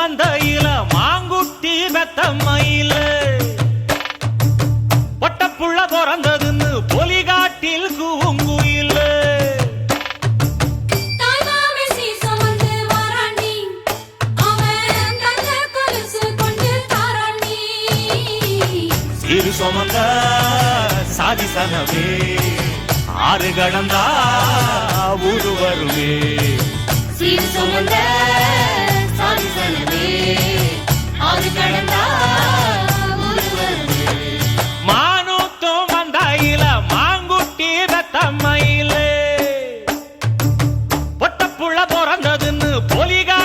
மந்தையில மாங்குட்டி பெத்தம்மையில பொட்டப்புள்ள பிறந்ததுன்னு பொலிகாட்டில் கூங்குயில சிறு சுமந்த சாதிசனவே ஆறு கடந்தா ஊரு வருவே சீர் சுமந்த சாதிசனவே ஆறு கடந்தா ஊரு வருவே மானூத்தும் மந்தையில மாங்குட்டி பெத்தம்மையில பொட்டப்புள்ள பிறந்ததுன்னு பொலிகா